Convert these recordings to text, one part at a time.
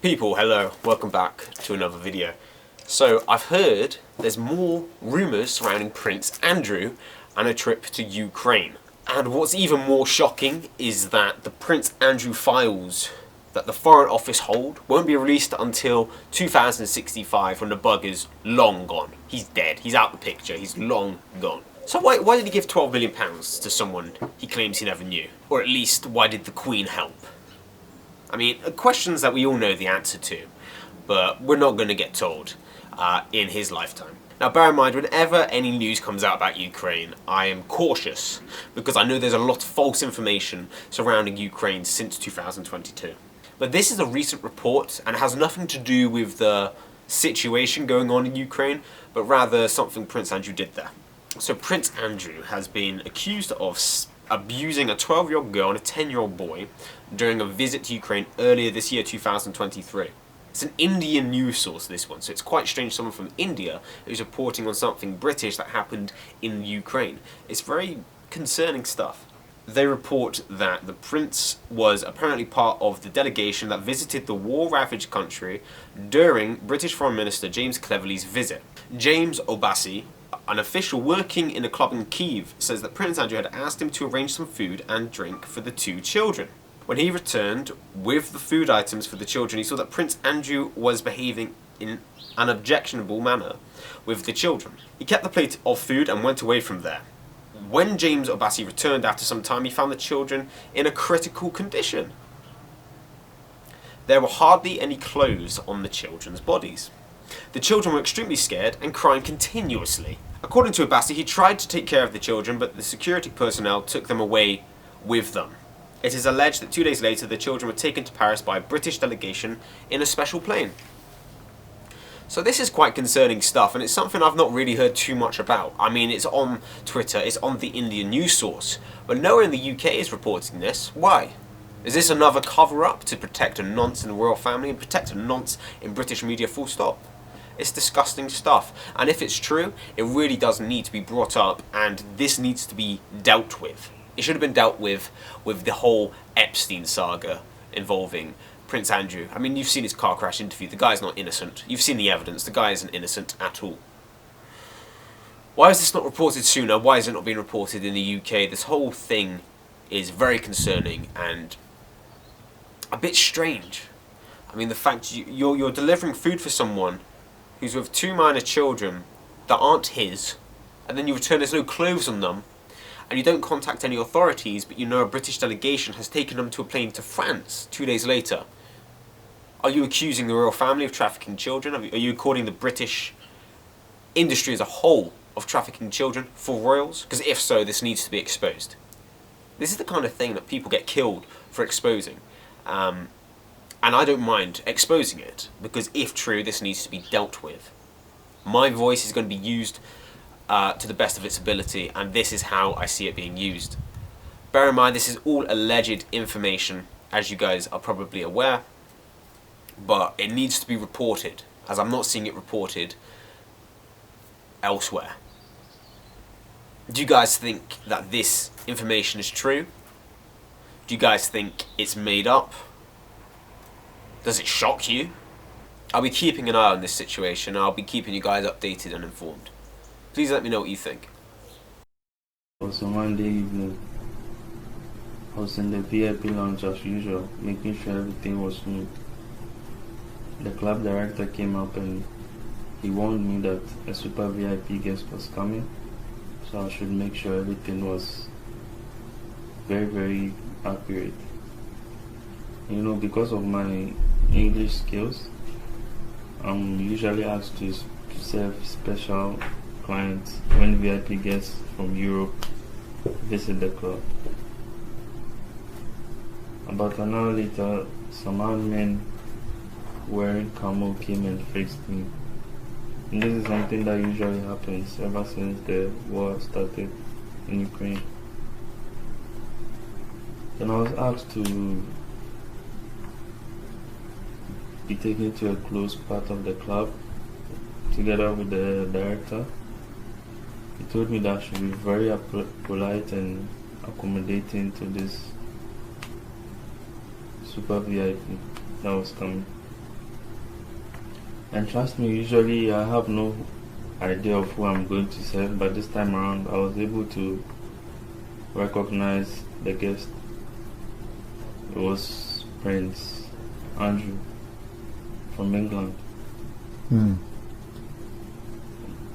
People, hello, welcome back to another video. So I've heard there's more rumours surrounding Prince Andrew and a trip to Ukraine. And what's even more shocking is that the Prince Andrew files that the Foreign Office hold won't be released until 2065 when the bug is long gone. He's dead, he's out the picture, he's long gone. So why did he give £12 million to someone he claims he never knew? Or at least, why did the Queen help? I mean, questions that we all know the answer to, but we're not going to get told in his lifetime. Now bear in mind, whenever any news comes out about Ukraine, I am cautious because I know there's a lot of false information surrounding Ukraine since 2022. But this is a recent report and it has nothing to do with the situation going on in Ukraine, but rather something Prince Andrew did there. So Prince Andrew has been accused of abusing a 12-year-old girl and a 10-year-old boy during a visit to Ukraine earlier this year, 2023. It's an Indian news source, this one, so it's quite strange someone from India who's reporting on something British that happened in Ukraine. It's very concerning stuff. They report that the prince was apparently part of the delegation that visited the war-ravaged country during British Foreign Minister James Cleverly's visit. James Obasi, an official working in a club in Kyiv, says that Prince Andrew had asked him to arrange some food and drink for the two children. When he returned with the food items for the children, he saw that Prince Andrew was behaving in an objectionable manner with the children. He kept the plate of food and went away from there. When James Obasi returned after some time, he found the children in a critical condition. There were hardly any clothes on the children's bodies. The children were extremely scared and crying continuously. According to Obasi, he tried to take care of the children, but the security personnel took them away with them. It is alleged that 2 days later, the children were taken to Paris by a British delegation in a special plane. So this is quite concerning stuff, and it's something I've not really heard too much about. I mean, it's on Twitter, it's on the Indian news source, but nowhere in the UK is reporting this. Why? Is this another cover-up to protect a nonce in the royal family and protect a nonce in British media full stop? It's disgusting stuff, and if it's true, it really does need to be brought up, and this needs to be dealt with. It should have been dealt with the whole Epstein saga involving Prince Andrew. I mean, you've seen his car crash interview, the guy's not innocent. You've seen the evidence, the guy isn't innocent at all. Why is this not reported sooner? Why is it not being reported in the UK? This whole thing is very concerning and a bit strange. I mean, the fact you're delivering food for someone who's with two minor children that aren't his, and then you return, there's no clothes on them, and you don't contact any authorities, but you know a British delegation has taken them to a plane to France 2 days later. Are you accusing the royal family of trafficking children? Are you accusing the British industry as a whole of trafficking children for royals? Because if so, this needs to be exposed. This is the kind of thing that people get killed for exposing. And I don't mind exposing it, because if true, this needs to be dealt with. My voice is going to be used to the best of its ability, and this is how I see it being used. Bear in mind, this is all alleged information, as you guys are probably aware, but it needs to be reported, as I'm not seeing it reported elsewhere. Do you guys think that this information is true? Do you guys think it's made up? Does it shock you? I'll be keeping an eye on this situation, and I'll be keeping you guys updated and informed. Please let me know what you think. So Monday evening, I was in the VIP lounge as usual, making sure everything was smooth. The club director came up and he warned me that a super VIP guest was coming, so I should make sure everything was very, very accurate. You know, because of my English skills, I'm usually asked to serve special clients when VIP guests from Europe visit the club. About an hour later, some armed men wearing camo came and frisked me. And this is something that usually happens ever since the war started in Ukraine. Then I was asked to be taken to a close part of the club together with the director. He told me that I should be very polite and accommodating to this super VIP that was coming. And trust me, usually I have no idea of who I'm going to serve, but this time around I was able to recognize the guest. It was Prince Andrew from England.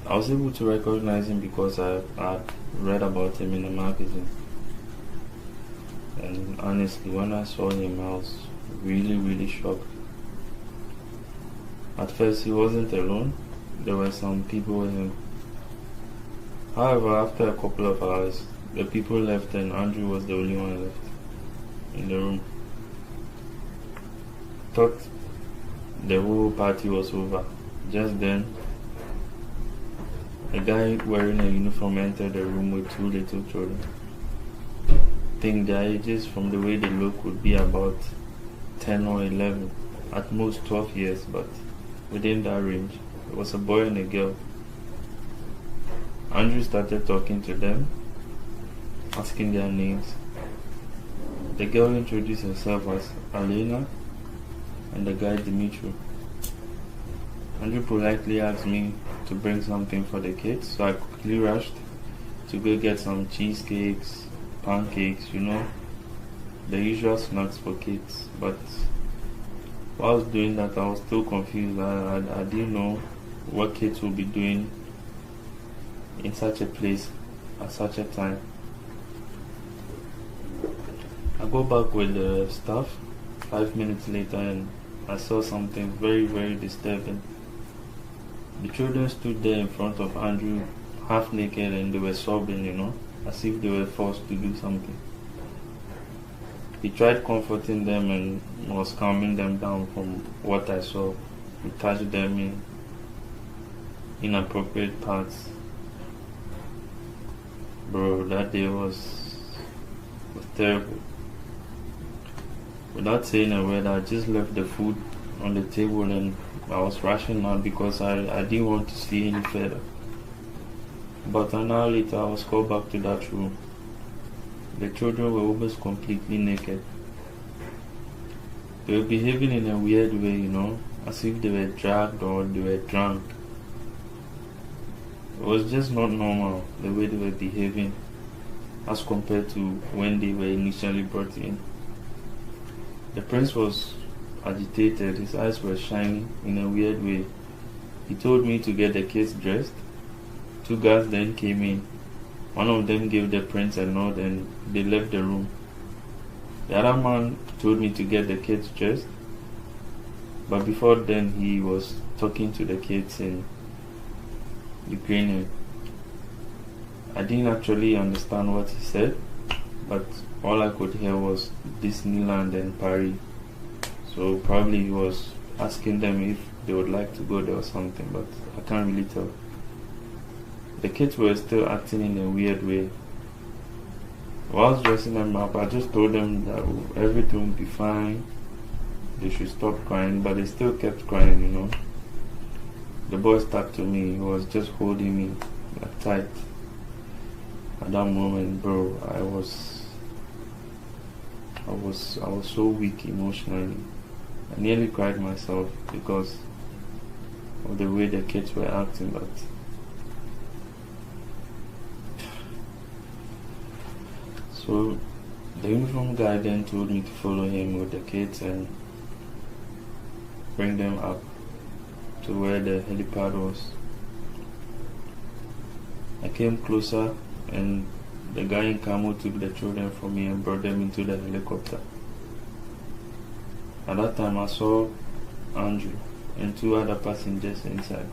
I was able to recognize him because I read about him in a magazine. And honestly, when I saw him, I was really, really shocked. At first, he wasn't alone. There were some people with him. However, after a couple of hours, the people left and Andrew was the only one left in the room. Thought the whole party was over. Just then, a guy wearing a uniform entered the room with two little children. I think their ages, from the way they look, would be about 10 or 11, at most 12 years, but within that range. It was a boy and a girl. Andrew started talking to them, asking their names. The girl introduced herself as Alena and the guy Dimitri. Andrew politely asked me to bring something for the kids, so I quickly rushed to go get some cheesecakes, pancakes, the usual snacks for kids. But while I was doing that, I was still confused. I didn't know what kids would be doing in such a place at such a time. I go back with the staff 5 minutes later and I saw something very, very disturbing. The children stood there in front of Andrew half naked and they were sobbing, as if they were forced to do something. He tried comforting them and was calming them down. From what I saw, he touched them in inappropriate parts. Bro, that day was terrible. Without saying a word, I just left the food on the table and I was rushing out because I didn't want to see any further. But an hour later, I was called back to that room. The children were almost completely naked. They were behaving in a weird way, as if they were drugged or they were drunk. It was just not normal, the way they were behaving as compared to when they were initially brought in. The prince was agitated, his eyes were shining in a weird way. He told me to get the kids dressed. Two guards then came in. One of them gave the prince a nod and they left the room. The other man told me to get the kids dressed, but before then he was talking to the kids in Ukrainian. I didn't actually understand what he said, but all I could hear was Disneyland and Paris. So probably he was asking them if they would like to go there or something, but I can't really tell. The kids were still acting in a weird way. While I was dressing them up, I just told them that everything would be fine. They should stop crying, but they still kept crying, The boy stuck to me. He was just holding me tight. At that moment, bro, I was so weak emotionally. I nearly cried myself because of the way the kids were acting, but so the uniform guy then told me to follow him with the kids and bring them up to where the helipad was. I came closer and the guy in camo took the children from me and brought them into the helicopter. At that time I saw Andrew and two other passengers inside.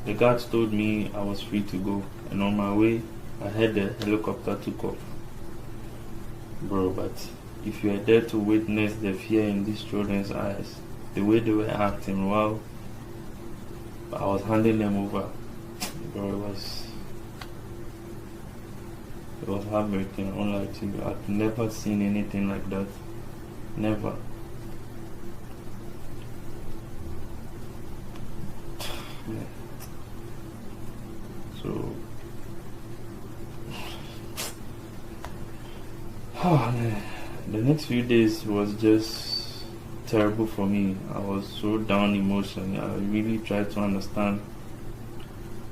The guards told me I was free to go, and on my way I heard the helicopter took off. Bro, but if you are there to witness the fear in these children's eyes, the way they were acting while I was handing them over, bro, it was heartbreaking. I won't lie to you. I've never seen anything like that. Never. Yeah. So, oh man, the next few days was just terrible for me. I was so down emotionally. I really tried to understand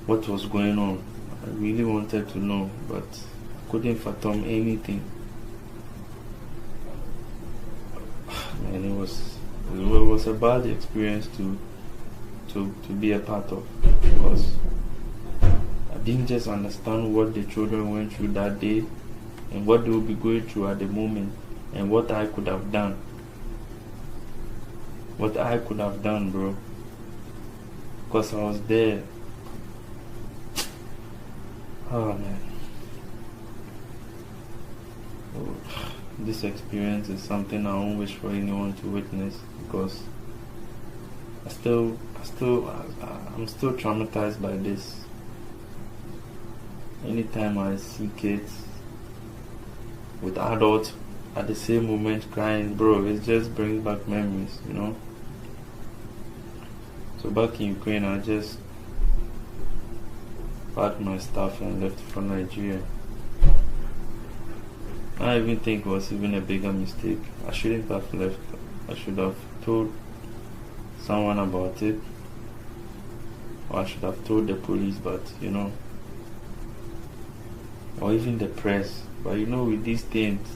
what was going on. I really wanted to know, but I couldn't fathom anything. Man, it was a bad experience to be a part of, because I didn't just understand what the children went through that day and what they would be going through at the moment, and what I could have done. What I could have done, bro. Because I was there. Oh man. Oh, this experience is something I don't wish for anyone to witness, because I'm still traumatized by this. Anytime I see kids with adults at the same moment crying, bro, it just brings back memories, you know. So back in Ukraine, I just packed my stuff and left for Nigeria. I even think it was even a bigger mistake. I shouldn't have left. I should have told someone about it, or I should have told the police, but you know, or even the press. But you know, with these things,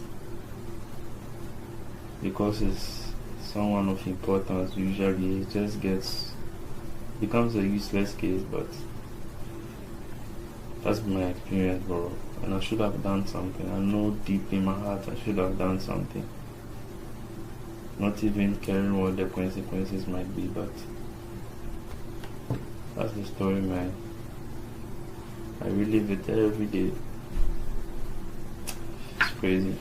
because it's someone of importance, usually it just becomes a useless case. But that's my experience, bro. And I should have done something. I know deep in my heart I should have done something. Not even caring what the consequences might be, but that's the story, man. I relive it every day. It's crazy.